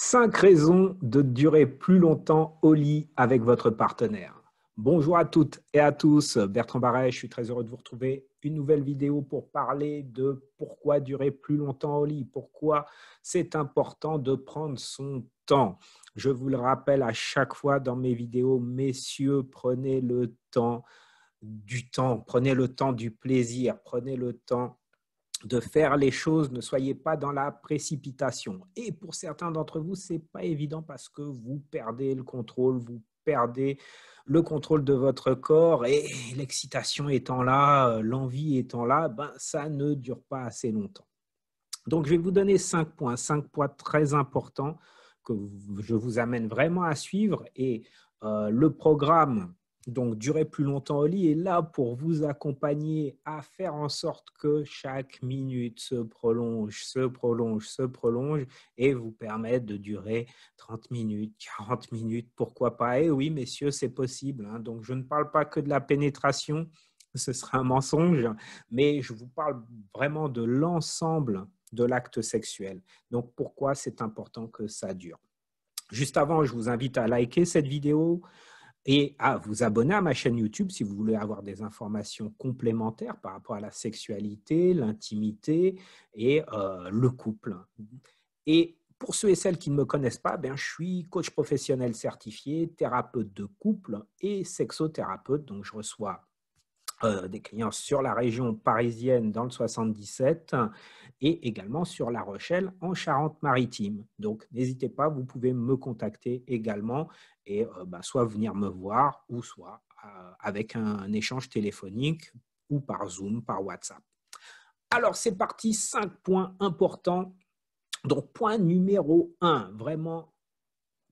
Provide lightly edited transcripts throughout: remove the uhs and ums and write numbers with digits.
5 raisons de durer plus longtemps au lit avec votre partenaire. Bonjour à toutes et à tous, Bertrand Barret, je suis très heureux de vous retrouver. Une nouvelle vidéo pour parler de pourquoi durer plus longtemps au lit, pourquoi c'est important de prendre son temps. Je vous le rappelle à chaque fois dans mes vidéos, messieurs, prenez le temps du temps, prenez le temps du plaisir, prenez le temps de faire les choses, ne soyez pas dans la précipitation. Et pour certains d'entre vous, ce n'est pas évident parce que vous perdez le contrôle, vous perdez le contrôle de votre corps et l'excitation étant là, l'envie étant là, ben, ça ne dure pas assez longtemps. Donc, je vais vous donner 5 points très importants que je vous amène vraiment à suivre. Et le programme, donc durer plus longtemps au lit, est là pour vous accompagner à faire en sorte que chaque minute se prolonge et vous permettre de durer 30 minutes, 40 minutes, pourquoi pas. Et oui, messieurs, c'est possible, hein. Donc, je ne parle pas que de la pénétration, ce serait un mensonge, mais je vous parle vraiment de l'ensemble de l'acte sexuel. Donc, pourquoi c'est important que ça dure? Juste avant, je vous invite à liker cette vidéo et à vous abonner à ma chaîne YouTube si vous voulez avoir des informations complémentaires par rapport à la sexualité, l'intimité et le couple. Et pour ceux et celles qui ne me connaissent pas, je suis coach professionnel certifié, thérapeute de couple et sexothérapeute. Donc, je reçois des clients sur la région parisienne dans le 77 et également sur La Rochelle en Charente-Maritime. Donc, n'hésitez pas, vous pouvez me contacter également et soit venir me voir ou soit avec un échange téléphonique ou par Zoom, par WhatsApp. Alors, c'est parti, 5 points importants. Donc, point numéro 1, vraiment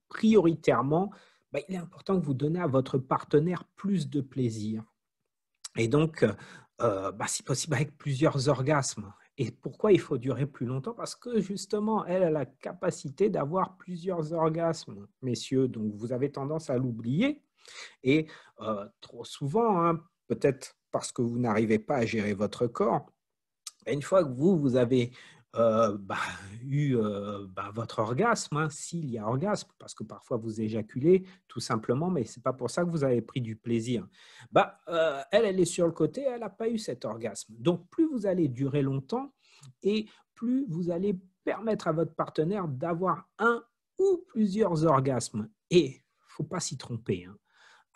prioritairement, il est important que vous donnez à votre partenaire plus de plaisir. Et donc, si possible, avec plusieurs orgasmes. Et pourquoi il faut durer plus longtemps? Parce que justement, elle a la capacité d'avoir plusieurs orgasmes, messieurs. Donc, vous avez tendance à l'oublier. Et trop souvent, hein, peut-être parce que vous n'arrivez pas à gérer votre corps, une fois que vous avez eu votre orgasme, hein, s'il y a orgasme, parce que parfois vous éjaculez tout simplement, mais ce n'est pas pour ça que vous avez pris du plaisir. Elle est sur le côté, elle n'a pas eu cet orgasme. Donc, plus vous allez durer longtemps et plus vous allez permettre à votre partenaire d'avoir un ou plusieurs orgasmes. Et il ne faut pas s'y tromper, hein.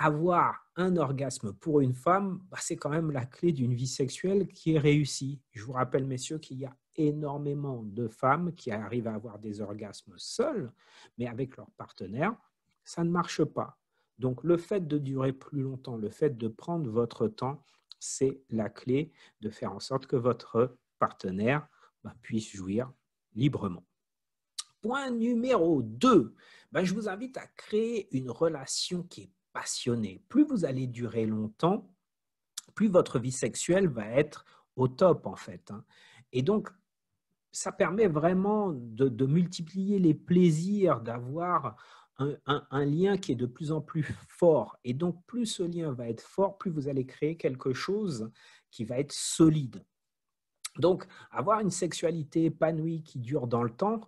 Avoir un orgasme pour une femme, c'est quand même la clé d'une vie sexuelle qui est réussie. Je vous rappelle, messieurs, qu'il y a énormément de femmes qui arrivent à avoir des orgasmes seules, mais avec leur partenaire, ça ne marche pas. Donc, le fait de durer plus longtemps, le fait de prendre votre temps, c'est la clé de faire en sorte que votre partenaire puisse jouir librement. Point numéro 2, je vous invite à créer une relation qui est passionnée. Plus vous allez durer longtemps, plus votre vie sexuelle va être au top en fait, hein. Et donc, ça permet vraiment de multiplier les plaisirs, d'avoir un lien qui est de plus en plus fort. Et donc, plus ce lien va être fort, plus vous allez créer quelque chose qui va être solide. Donc, avoir une sexualité épanouie qui dure dans le temps,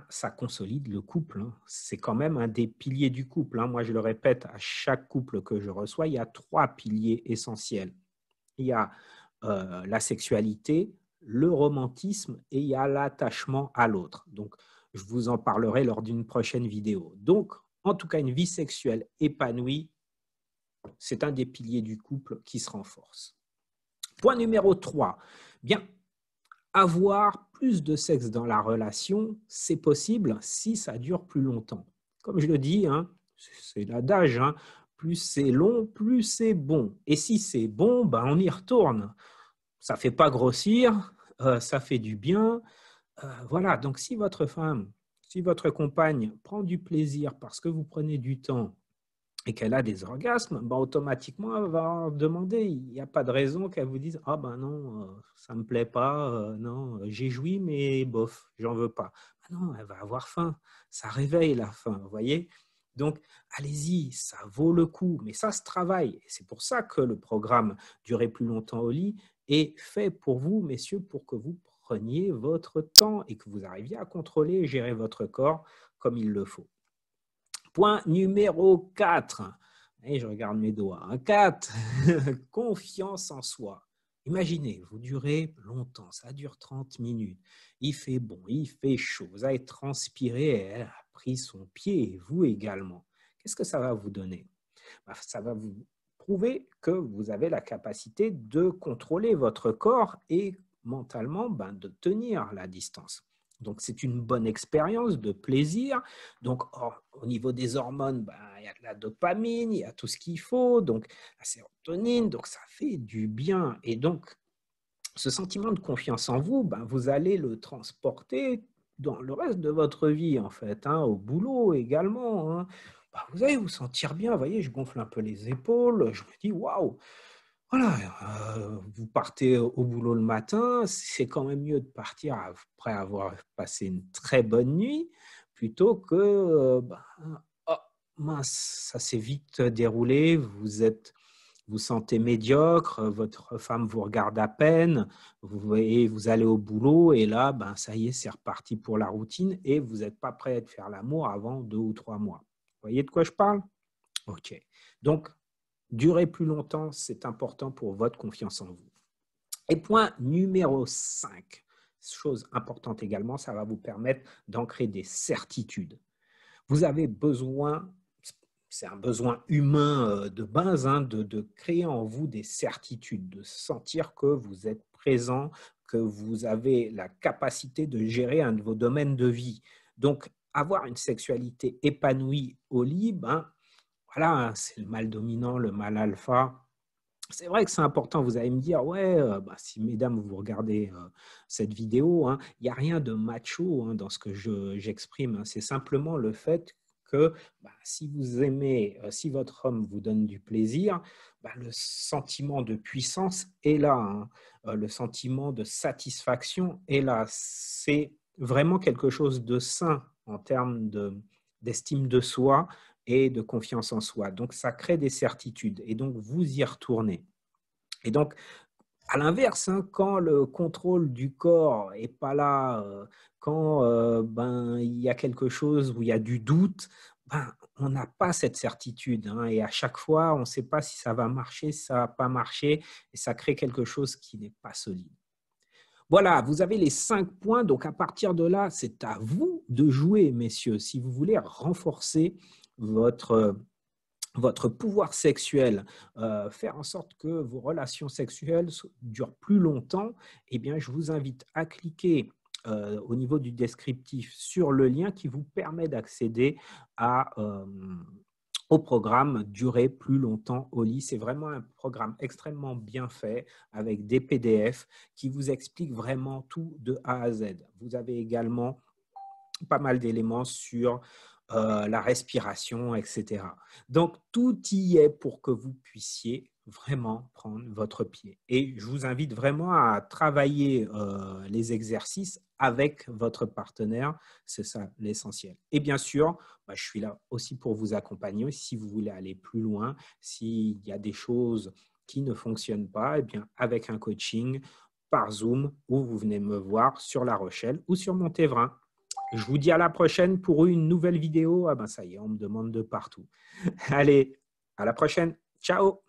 ça consolide le couple, hein. C'est quand même un des piliers du couple, hein. Moi, je le répète, à chaque couple que je reçois, il y a 3 piliers essentiels. Il y a la sexualité, le romantisme et il y a l'attachement à l'autre. Donc, je vous en parlerai lors d'une prochaine vidéo. Donc, en tout cas, une vie sexuelle épanouie, c'est un des piliers du couple qui se renforce. Point numéro 3, avoir plus de sexe dans la relation, c'est possible si ça dure plus longtemps. Comme je le dis, hein, c'est l'adage, hein, plus c'est long, plus c'est bon. Et si c'est bon, on y retourne. Ça ne fait pas grossir, ça fait du bien. Voilà, donc si votre femme, si votre compagne prend du plaisir parce que vous prenez du temps et qu'elle a des orgasmes, automatiquement, elle va demander. Il n'y a pas de raison qu'elle vous dise « Ah non, ça ne me plaît pas, non, j'ai joui, mais bof, j'en veux pas. » Non, elle va avoir faim. Ça réveille la faim, vous voyez? Donc, allez-y, ça vaut le coup, mais ça se travaille. Et c'est pour ça que le programme Durer plus longtemps au lit est fait pour vous, messieurs, pour que vous preniez votre temps et que vous arriviez à contrôler et gérer votre corps comme il le faut. Point numéro 4. Et je regarde mes doigts. 4. Confiance en soi. Imaginez, vous durez longtemps, ça dure 30 minutes. Il fait bon, il fait chaud, vous avez transpiré, elle a pris son pied et vous également. Qu'est-ce que ça va vous donner? Ça va vous prouver que vous avez la capacité de contrôler votre corps et mentalement de tenir la distance. Donc, c'est une bonne expérience de plaisir. Donc, au niveau des hormones, il y a de la dopamine, il y a tout ce qu'il faut, donc la sérotonine, donc ça fait du bien. Et donc, ce sentiment de confiance en vous, vous allez le transporter dans le reste de votre vie, en fait, au boulot également. Vous allez vous sentir bien. Vous voyez, je gonfle un peu les épaules. Je me dis, waouh, voilà, vous partez au boulot le matin. C'est quand même mieux de partir après avoir passé une très bonne nuit plutôt que, oh, mince, ça s'est vite déroulé. Vous sentez médiocre, votre femme vous regarde à peine, vous allez au boulot et là, ça y est, c'est reparti pour la routine et vous n'êtes pas prêt à faire l'amour avant 2 ou 3 mois. Vous voyez de quoi je parle? Ok. Donc, durer plus longtemps, c'est important pour votre confiance en vous. Et point numéro 5, chose importante également, ça va vous permettre d'ancrer des certitudes. Vous avez besoin, c'est un besoin humain de base, de créer en vous des certitudes, de sentir que vous êtes présent, que vous avez la capacité de gérer un de vos domaines de vie. Donc, avoir une sexualité épanouie au lit, voilà, c'est le mâle dominant, le mâle alpha. C'est vrai que c'est important, vous allez me dire, ouais, si mesdames, vous regardez cette vidéo, il n'y a rien de macho dans ce que j'exprime. C'est simplement le fait que si vous aimez, si votre homme vous donne du plaisir, le sentiment de puissance est là, le sentiment de satisfaction est là. C'est vraiment quelque chose de sain en termes d'estime de soi et de confiance en soi. Donc, ça crée des certitudes et donc vous y retournez. Et donc, à l'inverse, quand le contrôle du corps n'est pas là, quand il y a quelque chose où il y a du doute, on n'a pas cette certitude. Et à chaque fois, on ne sait pas si ça va marcher, si ça ne va pas marcher, et ça crée quelque chose qui n'est pas solide. Voilà, vous avez les 5 points. Donc, à partir de là, c'est à vous de jouer, messieurs. Si vous voulez renforcer votre pouvoir sexuel, faire en sorte que vos relations sexuelles durent plus longtemps, eh bien, je vous invite à cliquer au niveau du descriptif sur le lien qui vous permet d'accéder au programme Durer plus longtemps au lit. C'est vraiment un programme extrêmement bien fait avec des PDF qui vous expliquent vraiment tout de A à Z. Vous avez également pas mal d'éléments sur la respiration, etc. Donc, tout y est pour que vous puissiez vraiment prendre votre pied. Et je vous invite vraiment à travailler les exercices avec votre partenaire. C'est ça l'essentiel. Et bien sûr, je suis là aussi pour vous accompagner. Si vous voulez aller plus loin, s'il y a des choses qui ne fonctionnent pas, eh bien, avec un coaching par Zoom ou vous venez me voir sur La Rochelle ou sur Montévrain. Je vous dis à la prochaine pour une nouvelle vidéo. Ça y est, on me demande de partout. Allez, à la prochaine. Ciao.